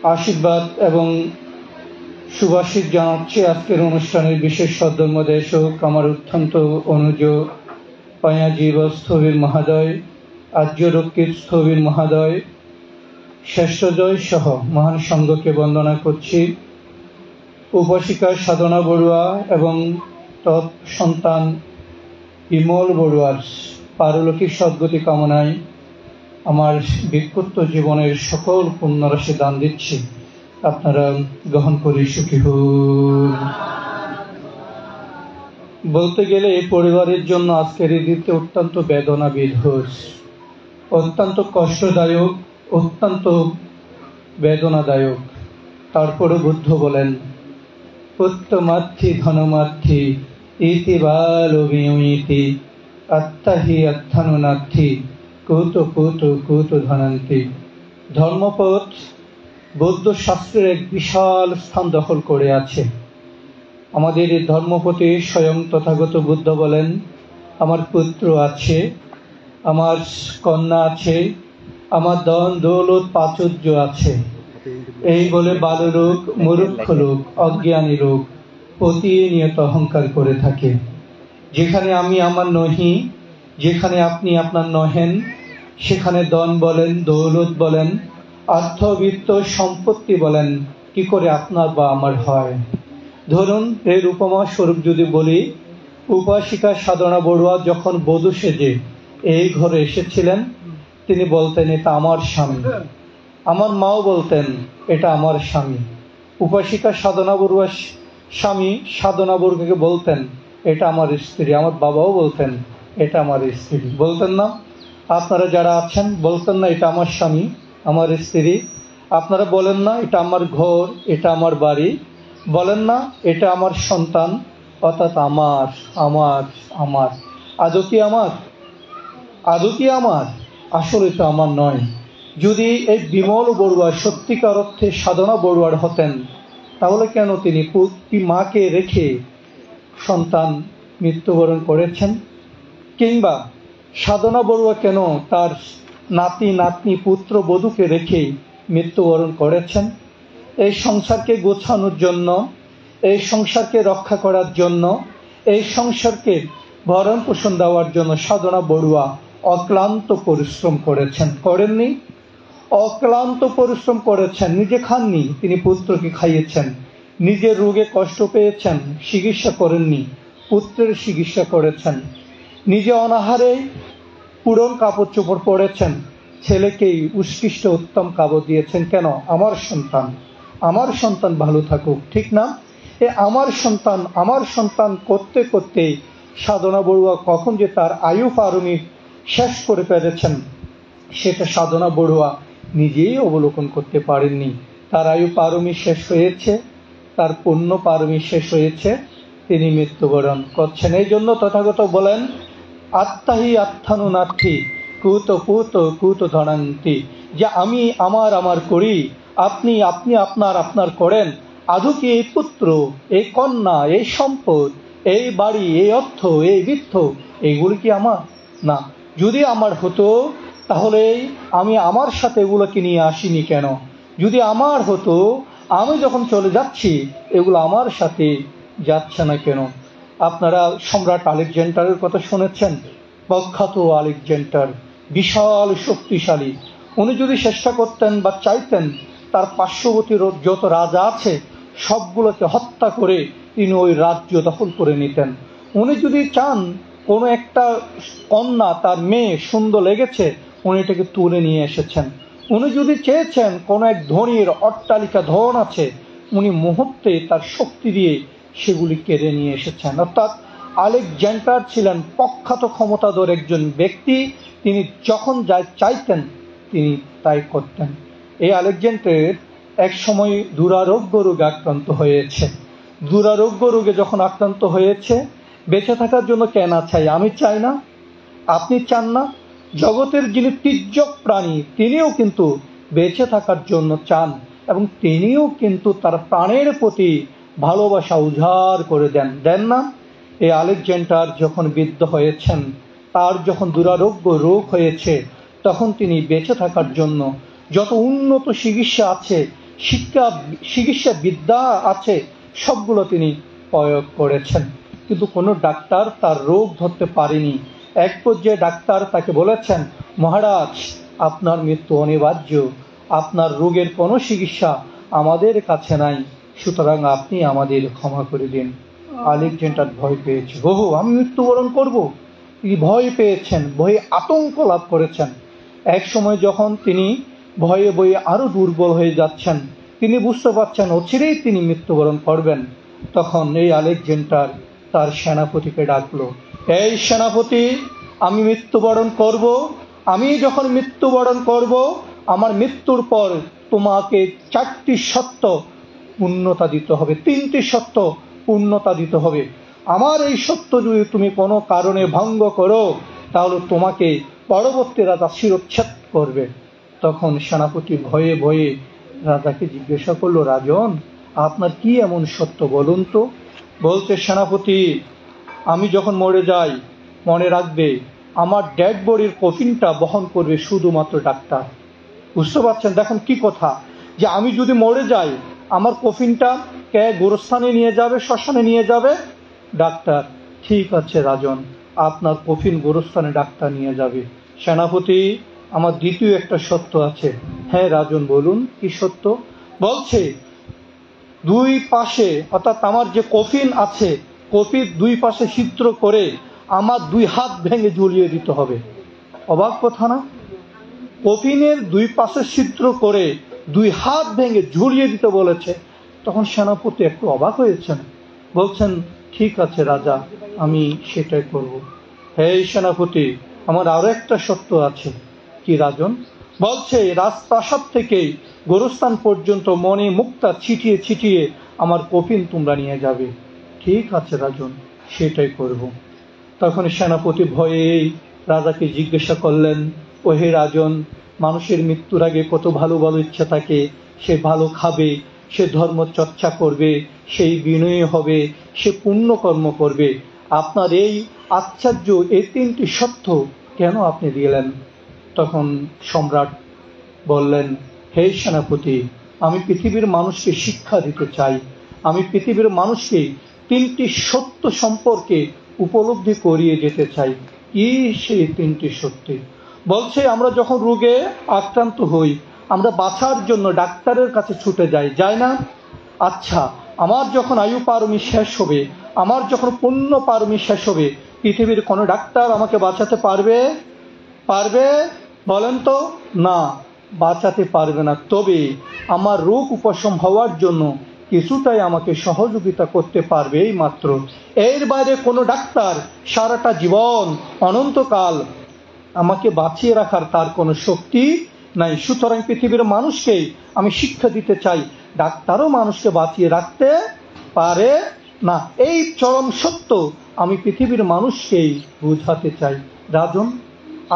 আশীর্বাদ এবং সুভাষিত জানাচ্ছি আজকের অনুষ্ঠানের বিশেষ সদ্দর্মদেশ হোক আমার অত্যন্ত অনুজ পায়াজীব স্থবির মহাদয়, আর্যরক্ষিত স্থবির মহাদয়, শ্রেষ্ঠজয় সহ মহান সংঘকে বন্দনা করছি। উপাসিকা সাধনা বড়ুয়া এবং তৎ সন্তান বিমল বড়ুয়ার পারলৌকিক সদ্গতি কামনায় আমার বিক্ষুব্ধ জীবনের সকল পুণ্যরাশি দান দিচ্ছি। আপনারা গ্রহণ করে সুখী হন। বলতে গেলে এই পরিবারের জন্য আজকের এই দিনটি অত্যন্ত বেদনাবিধুর, অত্যন্ত কষ্টদায়ক, অত্যন্ত বেদনাদায়ক। তারপরে বুদ্ধ বলেন, পুত্তমার্থী ধনমার্থী ইতি বালবিয়মিতি আত্মাহি আত্মানুনার্থী কুত কুত কুত ধনান্তি। ধর্মপথ বৌদ্ধ শাস্ত্রের এক বিশাল স্থান দখল করে আছে। আমাদের এই ধর্মপথে স্বয়ং তথাগত বুদ্ধ বলেন, আমার পুত্র আছে, আমার কন্যা আছে, আমার ধন দৌলত প্রাচুর্য আছে। এই বলে বাললোক, মূর্খ লোক, অজ্ঞানী লোক প্রতিনিয়ত অহংকার করে থাকে। যেখানে আমি আমার নহি, যেখানে আপনি আপনার নহেন, সেখানে ধন বলেন, দৌলত বলেন, অর্থবিত্ত সম্পত্তি বলেন, কি করে আপনার বা আমার হয়? ধরুন, এর উপমা স্বরূপ যদি বলি, উপাসিকা সাধনা বড়ুয়া যখন বধূ সেজে এই ঘরে এসেছিলেন, তিনি বলতেন, এটা আমার স্বামী। আমার মাও বলতেন, এটা আমার স্বামী। উপাসিকা সাধনা বড়ুয়ার স্বামী সাধনা বড়ুয়াকে বলতেন, এটা আমার স্ত্রী। আমার বাবাও বলতেন, এটা আমার স্ত্রী। বলতেন না? আপনারা যারা আছেন বলতেন না, এটা আমার স্বামী, আমার স্ত্রী? আপনারা বলেন না, এটা আমার ঘর, এটা আমার বাড়ি? বলেন না, এটা আমার সন্তান? অর্থাৎ আমার আমার আমার। আদৌ কি আমার? আদৌ কি আমার? আসলে তো আমার নয়। যদি এই বিমল বড়ুয়া সত্যিকার অর্থে সাধনা বড়ুয়ার হতেন, তাহলে কেন তিনি মাকে রেখে সন্তান মৃত্যুবরণ করেছেন? কিংবা সাধনা বড়ুয়া কেন তার নাতি নাতনি পুত্র বধূকে রেখে মৃত্যুবরণ করেছেন? এই সংসারকে গোছানোর জন্য, এই সংসারকে রক্ষা করার জন্য, এই সংসারকে ভরণ পোষণ দেওয়ার জন্য সাধনা বড়ুয়া অক্লান্ত পরিশ্রম করেছেন। করেননি? অক্লান্ত পরিশ্রম করেছেন। নিজে খাননি, তিনি পুত্রকে খাইয়েছেন। নিজের রোগে কষ্ট পেয়েছেন, চিকিৎসা করেননি, পুত্রের চিকিৎসা করেছেন। নিজে অনাহারে পুরন কাপড় চোপড় পরেছেন, ছেলেকেই উৎকৃষ্ট উত্তম কাপড় দিয়েছেন। কেন? আমার সন্তান, আমার সন্তান ভালো থাকুক। ঠিক না? আমার সন্তান করতে করতে সাধনা বড়ুয়া কখন যে তার আয়ু পারমিক শেষ করে ফেলেছেন, সেটা সাধনা বড়ুয়া নিজেই অবলোকন করতে পারেননি। তার আয়ু পারমিক শেষ হয়েছে, তার পুণ্য পারমিক শেষ হয়েছে, তিনি মৃত্যুবরণ করছেন। এই জন্য তথাগত বলেন, আত্মাহি আত্মানুনার্থী কুত পুত কুত ধনান্তি। যে আমি আমার আমার করি, আপনি আপনি আপনার আপনার করেন। আদৌ কি এই পুত্র, এই কন্যা, এই সম্পদ, এই বাড়ি, এই অর্থ, এই বৃত্ত, এগুলি কি আমার? না। যদি আমার হতো, তাহলে আমি আমার সাথে এগুলোকে নিয়ে আসিনি কেন? যদি আমার হতো, আমি যখন চলে যাচ্ছি, এগুলো আমার সাথে যাচ্ছে না কেন? আপনারা সম্রাট আলেকজান্ডারের কথা শুনেছেন? প্রখ্যাত আলেকজান্ডার, বিশাল শক্তিশালী। উনি যদি চেষ্টা করতেন বা চাইতেন, তার পার্শ্ববর্তী যত রাজা আছে সবগুলোকে হত্যা করে তিনি ওই রাজ্য দখল করে নিতেন। উনি যদি চান, কোনো একটা কন্যা, তার মেয়ে সুন্দর লেগেছে, উনি এটাকে তুলে নিয়ে এসেছেন। উনি যদি চেয়েছেন, কোনো এক ধনীর অট্টালিকা ধন আছে, উনি মুহূর্তে তার শক্তি দিয়ে সেগুলি কেড়ে নিয়ে এসেছেন। অর্থাৎ আলেকজান্ডার ছিলেন প্রখ্যাত ক্ষমতাধর একজন ব্যক্তি। তিনি যখন যা চাইতেন তিনি তাই করতেন। এই আলেকজান্ডার এক সময় দুরারোগ্য রোগে আক্রান্ত হয়েছে। দুরারোগ্য রোগে যখন আক্রান্ত হয়েছে, বেঁচে থাকার জন্য কেন চাই? আমি চাই না, আপনি চান না? জগতের যিনি তির্যক প্রাণী, তিনিও কিন্তু বেঁচে থাকার জন্য চান, এবং তিনিও কিন্তু তার প্রাণের প্রতি ভালোবাসা উজাড় করে দেন না? এই আলেকজান্ডার যখন বৃদ্ধ হয়েছেন, তার যখন দুরারোগ্য রোগ হয়েছে, তখন তিনি বেঁচে থাকার জন্য যত উন্নত চিকিৎসা আছে চিকিৎসা বিদ্যা আছে সবগুলো তিনি প্রয়োগ করেছেন, কিন্তু কোনো ডাক্তার তার রোগ ধরতে পারেনি। এক পর্যায়ে ডাক্তার তাকে বলেছেন, মহারাজ আপনার মৃত্যু অনিবার্য, আপনার রোগের কোনো চিকিৎসা আমাদের কাছে নাই, সুতরাং আপনি আমাদের ক্ষমা করে দিন। আলেকজান্ডার ভয় পেয়েছে, ওহো আমি মৃত্যুবরণ করব। তিনি ভয় পেয়েছেন, ভয়ে আতঙ্ক লাভ করেছেন। এক সময় যখন তিনি ভয়ে ভয়ে আরো দুর্বল হয়ে যাচ্ছেন, তিনি বুঝতে পারছেন অচিরেই তিনি মৃত্যুবরণ করবেন। তখন এই আলেকজান্ডার তার সেনাপতিকে ডাকলো, এই সেনাপতি, আমি মৃত্যুবরণ করব। আমি যখন মৃত্যুবরণ করব, আমার মৃত্যুর পর তোমাকে 4টি সত্য পূর্ণতা দিতে হবে, 3টি সত্য পূর্ণতা দিতে হবে। আমার এই সত্য যদি তুমি কোনো কারণে ভঙ্গ করো, তাহলে তোমাকে পরবর্তী রাজা শিরচ্ছেদ করবে। তখন সেনাপতি ভয়ে ভয়ে রাজাকে জিজ্ঞাসা করলো, রাজন আপনার কি এমন সত্য বলুন তো। বলছে সেনাপতি, আমি যখন মরে যাই, মনে রাখবে আমার ডেড বডির কফিনটা বহন করবে শুধুমাত্র ডাক্তার। বুঝতে পারছেন? দেখুন কি কথা, যে আমি যদি মরে যাই, আমার কফিনটা কে গোরস্থানে নিয়ে যাবে, শ্মশানে নিয়ে যাবে? ডাক্তার। ঠিক আছে রাজন, আপনার কফিন গোরস্থানে ডাক্তার নিয়ে যাবে। সেনাপতি, আমার দ্বিতীয় একটা সত্য আছে। হ্যাঁ রাজন বলুন, কি সত্য? বলছে, দুই পাশে, অর্থাৎ আমার যে কফিন আছে, কফির দুই পাশে ছিদ্র করে আমার 2 হাত ভেঙে ঝুলিয়ে দিতে হবে। অবাক কথা না? কফিনের 2 পাশে ছিদ্র করে 2 হাত ভেঙে ঝুলিয়ে দিতে বলেছে। তখন সেনাপতি একটু অবাক হয়েছেন, বলছেন, ঠিক আছে রাজা, আমি সেটাই করব। হে সেনাপতি, আমার আরো একটা সত্য আছে। কি রাজন? বলছে, রাজপ্রাসাদ থেকে গোরস্থান পর্যন্ত মণি মুক্তা ছিটিয়ে ছিটিয়ে আমার কফিন তোমরা নিয়ে যাবে। ঠিক আছে রাজন, সেটাই করব। তখন সেনাপতি ভয়ে রাজাকে জিজ্ঞাসা করলেন, ও হে রাজন, মানুষের মৃত্যুর আগে কত ভালো ভালো ইচ্ছা থাকে। সে ভালো খাবে, সে ধর্ম চর্চা করবে, সেই বিনয়ী হবে, সে পুণ্যকর্ম করবে। আপনার এই আশ্চর্য এই 3টি সত্য কেন আপনি দিলেন? তখন সম্রাট বললেন, হে সেনাপতি, আমি পৃথিবীর মানুষকে শিক্ষা দিতে চাই। আমি পৃথিবীর মানুষকে 3টি সত্য সম্পর্কে উপলব্ধি করিয়ে যেতে চাই। কি সেই 3টি সত্য? বলছে, আমরা যখন রোগে আক্রান্ত হই, আমরা বাঁচার জন্য ডাক্তারের কাছে ছুটে যাই না? আচ্ছা, আমার যখন আয়ু পারমি শেষ হবে, আমার যখন পুণ্য পারমি শেষ হবে, পৃথিবীর কোনো ডাক্তার আমাকে বাঁচাতে পারবে? বলেন তো? না, বাঁচাতে পারবে না। তবে আমার রোগ উপশম হওয়ার জন্য কিছুটাই আমাকে সহযোগিতা করতে পারবে এই মাত্র। এর বাইরে কোনো ডাক্তার সারাটা জীবন অনন্তকাল আমাকে বাঁচিয়ে রাখার তার কোনো শক্তি নাই। সুতরাং পৃথিবীর মানুষকে আমি শিক্ষা দিতে চাই, ডাক্তারও মানুষকে বাঁচিয়ে রাখতে পারে না। এই চরম সত্য আমি পৃথিবীর মানুষকেই বোঝাতে চাই। রাজন,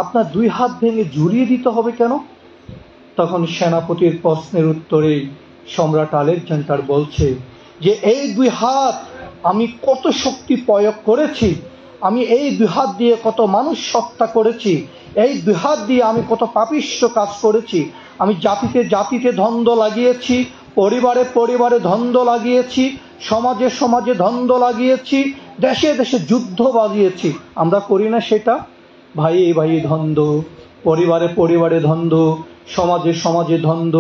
আপনার 2 হাত ভেঙে ঝুলিয়ে দিতে হবে কেন? তখন সেনাপতির প্রশ্নের উত্তরে সম্রাট আলেকজান্ডার বলছে, যে এই 2 হাত আমি কত শক্তি প্রয়োগ করেছি, আমি এই 2 হাত দিয়ে কত মানুষ হত্যা করেছি, এই 2 হাত দিয়ে আমি কত পাপিষ্ঠ কাজ করেছি। আমি জাতিতে জাতিতে দ্বন্দ্ব লাগিয়েছি, পরিবারে পরিবারে দ্বন্দ্ব লাগিয়েছি, সমাজে সমাজে দ্বন্দ্ব লাগিয়েছি, দেশে দেশে যুদ্ধ বাজিয়েছি। আমরা করি না সেটা? ভাইয়ে ভাইয়ে দ্বন্দ্ব, পরিবারে পরিবারে দ্বন্দ্ব, সমাজে সমাজে দ্বন্দ্ব,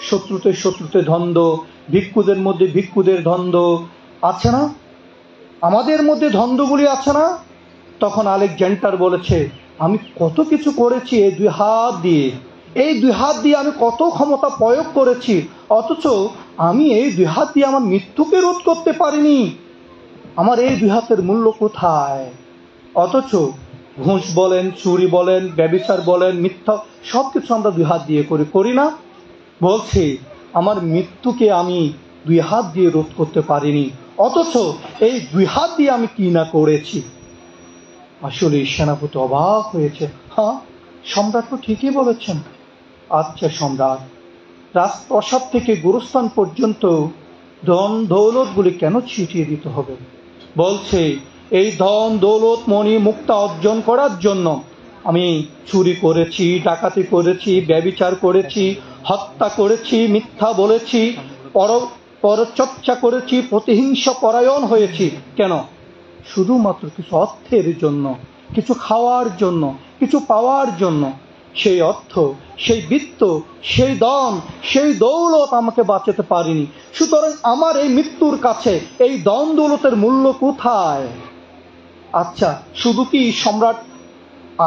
শত্রুতে শত্রুতে দ্বন্দ্ব, ভিক্ষুদের মধ্যে ভিক্ষুদের দ্বন্দ্ব আছে না? আমাদের মধ্যে দ্বন্দ্বগুলি আছে না? তখন আলেকজান্ডার বলেছে, আমি কত কিছু করেছি এই 2 হাত দিয়ে, এই 2 হাত দিয়ে আমি কত ক্ষমতা প্রয়োগ করেছি, অথচ আমি এই 2 হাত দিয়ে আমার মৃত্যুকে রোধ করতে পারিনি। আমার এই 2 হাতের মূল্য কোথায়? অথচ ঘুষ বলেন, চুরি বলেন, ব্যভিচার বলেন, মিথ্যা, সব কিছু আমরা 2 হাত দিয়ে করি না? বলছে, আমার মৃত্যুকে আমি 2 হাত দিয়ে রোধ করতে পারিনি, অথচ এই 2 হাত দিয়ে আমি কি না করেছি। আসলে সেনাপতি অবাক হয়েছে, হ্যাঁ সম্রাট তো ঠিকই বলেছেন। আচ্ছা সম্রাট, রাজপ্রাসাদ থেকে গোরস্থান পর্যন্ত ধন দৌলতগুলি কেন ছিটিয়ে দিতে হবে? বলছে, এই ধন দৌলত মণি মুক্তা অর্জন করার জন্য আমি চুরি করেছি, ডাকাতি করেছি, ব্যভিচার করেছি, হত্যা করেছি, মিথ্যা বলেছি, পরচর্চা করেছি, প্রতিহিংসা পরায়ণ হয়েছি। কেন? শুধুমাত্র কিছু অর্থের জন্য, কিছু খাওয়ার জন্য, কিছু পাওয়ার জন্য। সেই অর্থ, সেই বিত্ত, সেই ধন, সেই দৌলত আমাকে বাঁচাতে পারেনি। সুতরাং আমার এই মৃত্যুর কাছে এই ধন দৌলতের মূল্য কোথায়? আচ্ছা, শুধু কি সম্রাট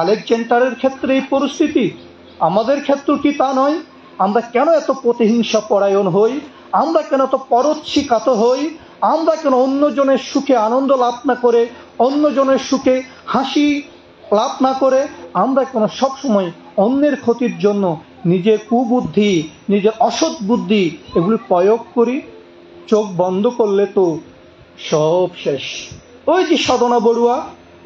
আলেকজান্ডারের ক্ষেত্রে এই পরিস্থিতি? আমাদের ক্ষেত্রে কি তা নয়? আমরা কেন এত প্রতিহিংসা পরায়ণ হই? আমরা কেন এত পরচ্ছিকাত হই? আমরা কেন অন্যজনের সুখে আনন্দ লাভ না করে, অন্যজনের সুখে হাসি লাভ না করে আমরা কেন সবসময় অন্যের ক্ষতির জন্য নিজের কুবুদ্ধি, নিজের অসৎ বুদ্ধি এগুলি প্রয়োগ করি? চোখ বন্ধ করলে তো সব শেষ। ওই যে সাধনা বড়ুয়া,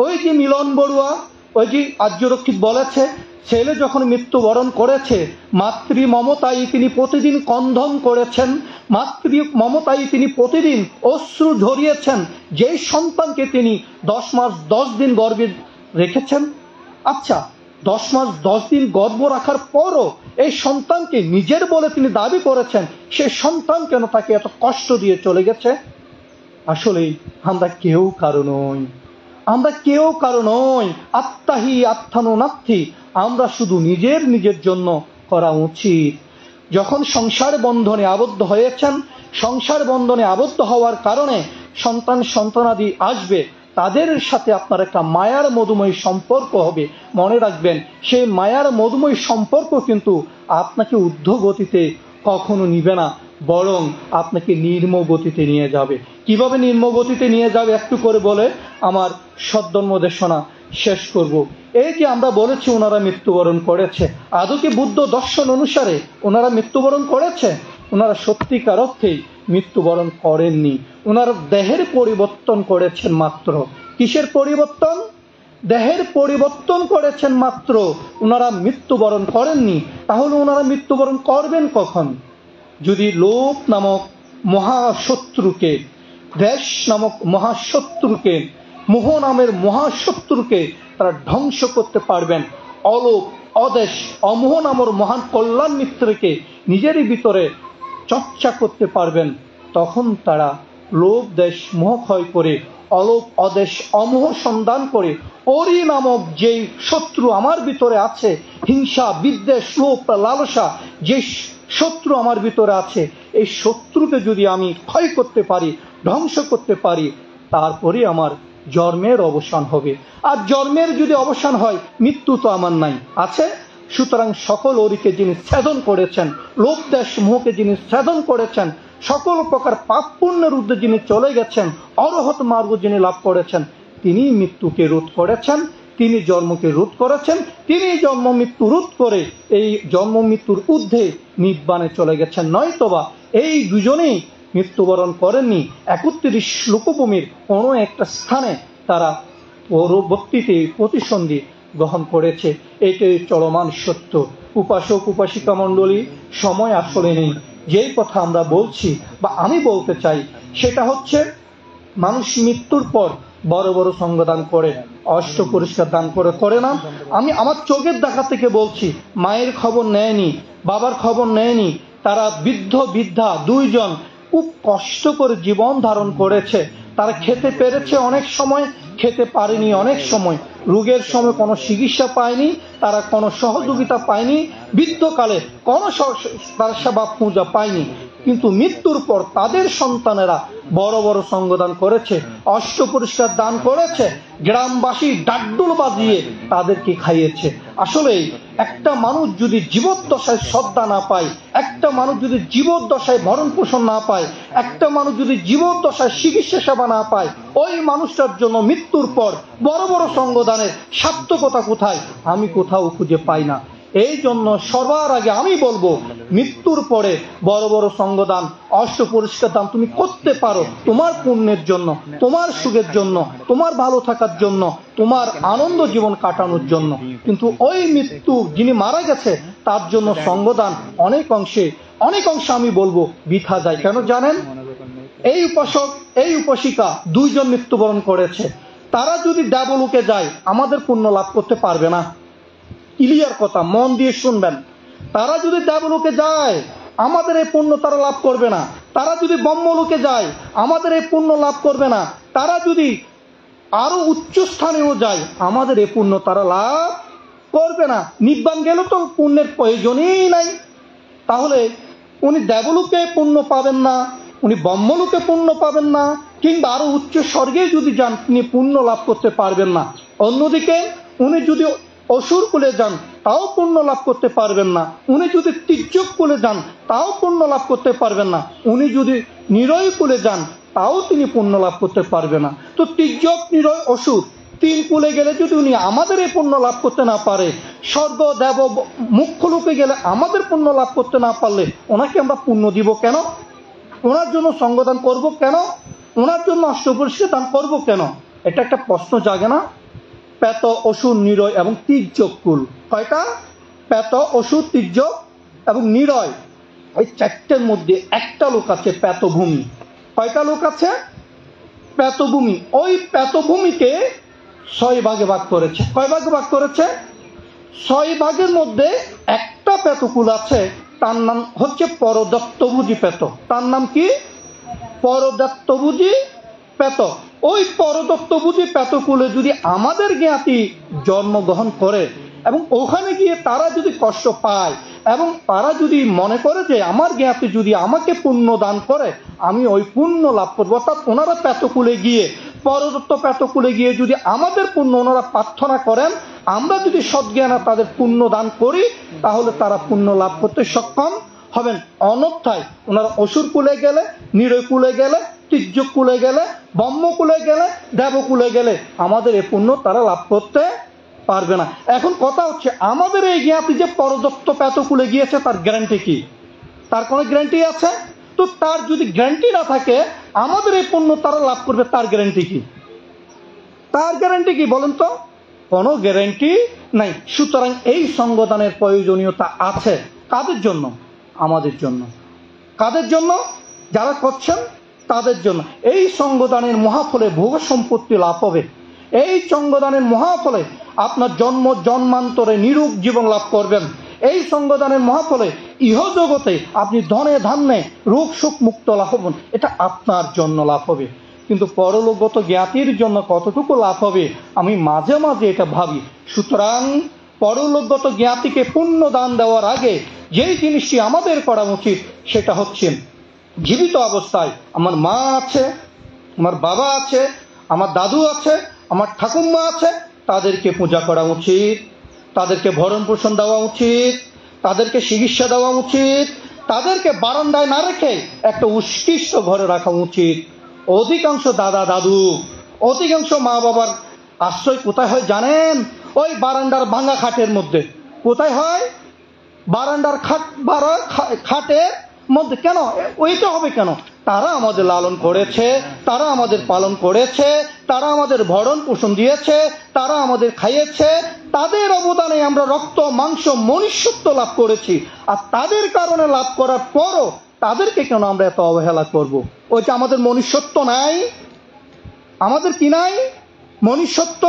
ওই যে মিলন বড়ুয়া, ওই যে আর্যরক্ষিত বলেছে, ছেলে যখন মৃত্যুবরণ করেছে, মাতৃ মমতায় তিনি প্রতিদিন ক্রন্দন করেছেন, মাতৃ মমতায় তিনি প্রতিদিন অশ্রু ঝরিয়েছেন, যেই সন্তানকে তিনি 10 মাস 10 দিন গর্ভে রেখেছেন। আচ্ছা, 10 মাস 10 দিন গর্ভ রাখার পরও এই সন্তানকে নিজের বলে তিনি দাবি করেছেন, সেই সন্তান কেন তাকে এত কষ্ট দিয়ে চলে গেছে? আসলে আমরা কেউ কারো নই, আমরা কেউ কারো নই। আত্মাহি আত্মানুনাত্থি, আমরা শুধু নিজের জন্য করা উচিত। যখন সংসার বন্ধনে আবদ্ধ হয়েছেন, সংসার বন্ধনে আবদ্ধ হওয়ার কারণে সন্তানাদি আসবে, তাদের সাথে আপনার একটা মায়ার মধুময় সম্পর্ক হবে। মনে রাখবেন, সেই মায়ার মধুময় সম্পর্ক কিন্তু আপনাকে ঊর্ধ্ব গতিতে কখনো নিবে না, বরং আপনাকে নিম্ন গতিতে নিয়ে যাবে। কিভাবে নিম্ন গতিতে নিয়ে যাবে একটু করে বলে আমার সদ্ধর্মদেশনা শেষ করব। এই যে আমরা বলেছি ওনারা মৃত্যুবরণ করেছে, আদৌ কি বুদ্ধ দর্শন অনুসারে ওনারা মৃত্যুবরণ করেছে? ওনারা সত্যিকার অর্থেই মৃত্যুবরণ করেননি। ওনারা দেহের পরিবর্তন করেছেন মাত্র। কিসের পরিবর্তন? দেহের পরিবর্তন করেছেন মাত্র, ওনারা মৃত্যুবরণ করেননি। তাহলে ওনারা মৃত্যুবরণ করবেন কখন? যদি লোভ নামক মহাশত্রুকে, দেশ নামক মহাশত্রুকে, মোহ নামের মহাশত্রুকে তারা ধ্বংস করতে পারবেন, অলোভ, অদেশ, অমোহ নামের মহান কল্যাণ মিত্রকে নিজেরই ভিতরে চর্চা করতে পারবেন, তখন তারা লোভ দেশ মোহ ক্ষয় করে, অলোভ অদেশ অমোহ সন্ধান করে, ওরই নামক যেই শত্রু আমার ভিতরে আছে, হিংসা বিদ্বেষ লোভ লালসা, যে শত্রু আমার ভিতরে আছে, এই শত্রুকে যদি আমি ক্ষয় করতে পারি, ধ্বংস করতে পারি, তারপরে আমার জন্মের অবসান হবে। আর জন্মের যদি অবসান হয়, মৃত্যু তো আমার নাই, আছে। সুতরাং সকল ওরিকে যিনি ছেদন করেছেন, লোভ দেশ মোহকে যিনি ছেদন করেছেন, সকল প্রকার পাপ পুণ্যের ঊর্ধ্বে যিনি চলে গেছেন, অরহত মার্গ যিনি লাভ করেছেন, তিনি মৃত্যুকে রোধ করেছেন, তিনি জন্মকে রোধ করেছেন, তিনি জন্ম মৃত্যু রোধ করে এই জন্ম মৃত্যুর ঊর্ধ্বে নিব্বাণে চলে গেছেন। নয়তোবা এই দুজনেই মৃত্যুবরণ করেননি। 31 লোকভূমির কোনো একটা স্থানে তারা পরবর্তীতে প্রতিসন্ধি গ্রহণ করেছে। এটাই চলমান সত্য। উপাসক উপাসিকা মণ্ডলী, সময় আসলে নেই। যেই কথা আমরা বলছি বা আমি বলতে চাই, সেটা হচ্ছে মানুষ মৃত্যুর পর বড় বড় সঙ্গদান করে, অষ্ট পরিষ্কার দান করে না। আমি আমার চোখের দেখা থেকে বলছি, মায়ের খবর নেয়নি, বাবার খবর নেয়নি, তারা বৃদ্ধ বৃদ্ধা দুইজন খুব কষ্ট করে জীবন ধারণ করেছে। তারা খেতে পেরেছে অনেক সময়, খেতে পারেনি অনেক সময়, রোগের সময় কোনো চিকিৎসা পায়নি, তারা কোনো সহযোগিতা পায়নি, বৃদ্ধকালে কোনো তার সেবা পূজা পায়নি। কিন্তু মৃত্যুর পর তাদের সন্তানেরা বড় বড় সঙ্গদান করেছে, অষ্ট পরিষ্কার দান করেছে, গ্রামবাসী ডাড্ডুল বাজিয়ে তাদেরকে খাইয়েছে। আসলে একটা মানুষ যদি জীবদ্দশায় শ্রদ্ধা না পায়, একটা মানুষ যদি জীবদ্দশায় ভরণ পোষণ না পায়, একটা মানুষ যদি জীবদ্দশায় চিকিৎসা সেবা না পায়, ওই মানুষটার জন্য মৃত্যুর পর বড় বড় সঙ্গদানের সার্থকতা কোথায়? আমি কোথাও খুঁজে পাই না। এই জন্য সবার আগে আমি বলবো, মৃত্যুর পরে বড় বড় সঙ্গদান, অষ্ট পরিষ্কার দান তুমি করতে পারো তোমার পুণ্যের জন্য, তোমার সুখের জন্য, তোমার ভালো থাকার জন্য, তোমার আনন্দ জীবন কাটানোর জন্য। কিন্তু ওই মৃত্যু যিনি মারা গেছে তার জন্য সঙ্গদান অনেক অংশে আমি বলবো বৃথা যায়। কেন জানেন? এই উপাসক এই উপাসিকা দুইজন মৃত্যুবরণ করেছে, তারা যদি দেবলোকে যায় আমাদের পুণ্য লাভ করতে পারবে না। ক্লিয়ার কথা, মন দিয়ে শুনবেন। তারা যদি দেবলোকে যায় আমাদের এই পুণ্য তারা লাভ করবে না। তারা যদি ব্রহ্মলোকে যায় আমাদের এই পুণ্য লাভ করবে না। তারা যদি আরো উচ্চ স্থানেও যায় আমাদের এই পুণ্য তারা লাভ করবে না। নিব্বাণ গেলে তো পুণ্যের প্রয়োজনই নাই। তাহলে উনি দেবলোকে পুণ্য পাবেন না, উনি ব্রহ্মলোকে পুণ্য পাবেন না, কিংবা আরো উচ্চ স্বর্গে যদি যান তিনি পুণ্য লাভ করতে পারবেন না। অন্যদিকে উনি যদি অসুর কুলে যান তাও পুণ্য লাভ করতে পারবেন না। উনি যদি তির্যক কুলে যান তাও পুণ্য লাভ করতে পারবেন না। উনি যদি নিরয় কুলে যান তাও তিনি পুণ্য লাভ করতে পারবে না। তো তির্যক, নিরয়, অসুর তিন কুলে গেলে যদি উনি আমাদের এই পুণ্য লাভ করতে না পারে, স্বর্গ, দেব, মুখ্য লোকে গেলে আমাদের পুণ্য লাভ করতে না পারলে ওনাকে আমরা পুণ্য দিব কেন? ওনার জন্য সঙ্গদান করব কেন? ওনার জন্য অষ্টপরিষ্কার দান করব কেন? এটা একটা প্রশ্ন জাগে না? প্রেত, অসুর, নিরয় এবং তির্যক কুল, কয়টা? প্রেত, অসুর, তির্যক এবং নিরয়। এই চারটের মধ্যে একটা লোক আছে প্রেতভূমি। কয়টা লোক আছে? প্রেতভূমি। ওই প্রেতভূমিকে 6 ভাগে ভাগ করেছে। কয় ভাগে ভাগ করেছে? 6 ভাগের মধ্যে একটা প্রেতকুল আছে, তার নাম হচ্ছে পরদত্তভুজি প্রেত। তার নাম কি? পরদত্তভুজি প্রেত। ওই পরদত্তভুজি প্রেতকুলে যদি আমাদের জ্ঞাতি জন্মগ্রহণ করে এবং ওখানে গিয়ে তারা যদি কষ্ট পায় এবং তারা যদি মনে করে যে আমার জ্ঞাতি যদি আমাকে পুণ্য দান করে আমি ওই পুণ্য লাভ করবো, অর্থাৎ ওনারা প্রেতকুলে গিয়ে, পরদত্ত প্রেতকুলে গিয়ে যদি আমাদের পুণ্য ওনারা প্রার্থনা করেন, আমরা যদি সদ্জ্ঞানে তাদের পুণ্য দান করি তাহলে তারা পুণ্য লাভ করতে সক্ষম হবেন। অন্যথায় ওনারা অসুর কুলে গেলে, নিরয় কুলে গেলে, তির্যক কুলে গেলে, ব্রহ্ম কুলে গেলে, দেবকুলে গেলে আমাদের এই পুণ্য তারা লাভ করতে পারবে না। এখন কথা হচ্ছে আমাদের এই জ্ঞাতি যে পরদত্ত প্রেতকুলে গিয়েছে তার গ্যারান্টি কি? তার কোনো গ্যারান্টি আছে? তো তার যদি গ্যারান্টি না থাকে আমাদের এই পুণ্য তারা লাভ করবে, তার গ্যারান্টি কি? তার গ্যারান্টি কি বলেন তো? কোনো গ্যারান্টি নাই। সুতরাং এই সঙ্গদানের প্রয়োজনীয়তা আছে। কাদের জন্য? আমাদের জন্য। কাদের জন্য? যারা করছেন তাদের জন্য। এই সঙ্গদানের মহাফলে ভোগ সম্পত্তি লাভ হবে। এই সঙ্গদানের মহাফলে আপনার জন্ম জন্মান্তরে নিরূপ জীবন লাভ করবেন। এই সঙ্গদানের মহাফলে ইহজগতে আপনি ধনে ধান্যে রোগ সুখ মুক্ত লাভ হবেন। এটা আপনার জন্য লাভ হবে। কিন্তু পরলোকগত জ্ঞাতির জন্য কতটুকু লাভ হবে আমি মাঝে মাঝে এটা ভাবি। সুতরাং পরলোকগত জ্ঞাতিকে পুণ্য দান দেওয়ার আগে যেই জিনিসটি আমাদের করা উচিত সেটা হচ্ছে জীবিত অবস্থায় আমার মা আছে, আমার বাবা আছে, আমার দাদু আছে, আমার ঠাকুমা আছে, তাদেরকে পূজা করা উচিত, তাদেরকে ভরণ পোষণ দেওয়া উচিত, তাদেরকে চিকিৎসা দেওয়া উচিত, তাদেরকে বারান্দায় না রেখে একটা উৎকৃষ্ট ঘরে রাখা উচিত। অধিকাংশ দাদা দাদু, অধিকাংশ মা বাবার আশ্রয় কোথায় হয় জানেন? ওই বারান্দার ভাঙা খাটের মধ্যে। কোথায় হয়? বারান্দার খাটের মধ্যে। কেন? ওইটা হবে কেন? তারা আমাদের লালন করেছে, তারা আমাদের পালন করেছে, তারা আমাদের ভরণ পোষণ দিয়েছে, তারা আমাদের খাইয়েছে, তাদের অবদানে আমরা রক্ত মাংস মনুষ্যত্ব লাভ করেছি। আর তাদের কারণে লাভ করার পরও তাদেরকে কেন আমরা এত অবহেলা করব? ওই যে আমাদের মনুষ্যত্ব নাই, আমাদের কি নাই? মনুষ্যত্ব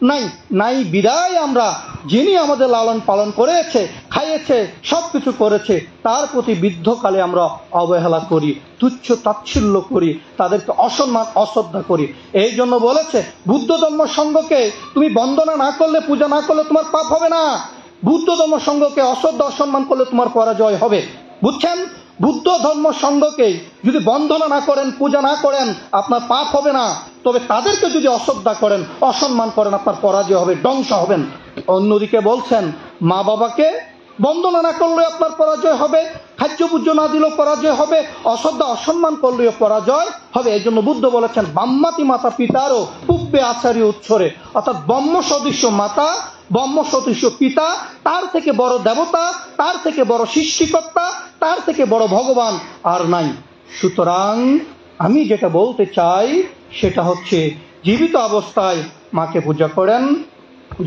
নাই। নাই বিদায় আমরা যিনি আমাদের লালন পালন করেছে, খাইয়েছে, সবকিছু করেছে, তার প্রতি বৃদ্ধকালে আমরা অবহেলা করি, তুচ্ছ তাচ্ছিল্য করি, তাদেরকে অসম্মান অশ্রদ্ধা করি। এই জন্য বলেছে বুদ্ধ ধর্ম সংঘকে তুমি বন্দনা না করলে, পূজা না করলে তোমার পাপ হবে না। বুদ্ধ ধর্ম সংঘকে অশ্রদ্ধা অসম্মান করলে তোমার পরাজয় হবে। বুঝছেন? বুদ্ধ ধর্ম সংঘকে যদি বন্দনা না করেন, পূজা না করেন, আপনার পাপ হবে না। তবে তাদেরকে যদি অশ্রদ্ধা করেন, অসম্মান করেন, আপনার পরাজয় হবে, ধ্বংস হবেন। অন্যদিকে বলছেন মা বাবাকে বন্দনা না করলে আপনার পরাজয় হবে, খাদ্য পূজ্য না দিলেও পরাজয় হবে, অশ্রদ্ধা অসম্মান করলেও পরাজয় হবে। এই জন্য বুদ্ধ বলেছেন ব্রহ্মাতি মাতা পিতারও পূর্বে আচার্য উৎসরে, অর্থাৎ ব্রহ্ম সদৃশ্য মাতা, ব্রহ্ম সদৃশ্য পিতা, তার থেকে বড় দেবতা, তার থেকে বড় সৃষ্টিকর্তা, তার থেকে বড় ভগবান আর নাই। সুতরাং আমি যেটা বলতে চাই সেটা হচ্ছে জীবিত অবস্থায় মাকে পূজা করেন,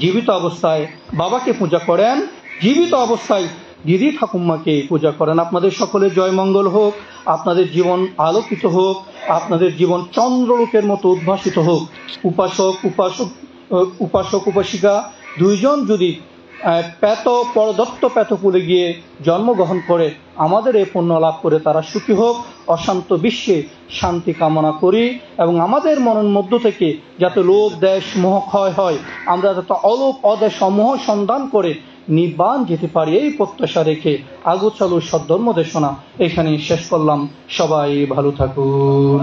জীবিত অবস্থায় বাবাকে পূজা করেন, জীবিত অবস্থায় দিদি ঠাকুমাকে পূজা করেন। আপনাদের সকলের জয়মঙ্গল হোক, আপনাদের জীবন আলোকিত হোক, আপনাদের জীবন চন্দ্রলোকের মতো উদ্ভাসিত হোক। উপাসক উপাসিকা দুইজন যদি পরদত্ত পেতকুলে গিয়ে জন্মগ্রহণ করে আমাদের এই পুণ্য লাভ করে তারা সুখী হোক, অশান্ত বিশ্বে শান্তি কামনা করি। এবং আমাদের মনের মধ্য থেকে যাতে লোভ দেশ মোহ ক্ষয় হয়, আমরা যাতে অলোপ অদেশ সমূহ সন্ধান করে নির্বাণ যেতে পারি, এই প্রত্যাশা রেখে আগুচালু সদ্ধর্ম দেশনা এখানে শেষ করলাম। সবাই ভালো থাকুন।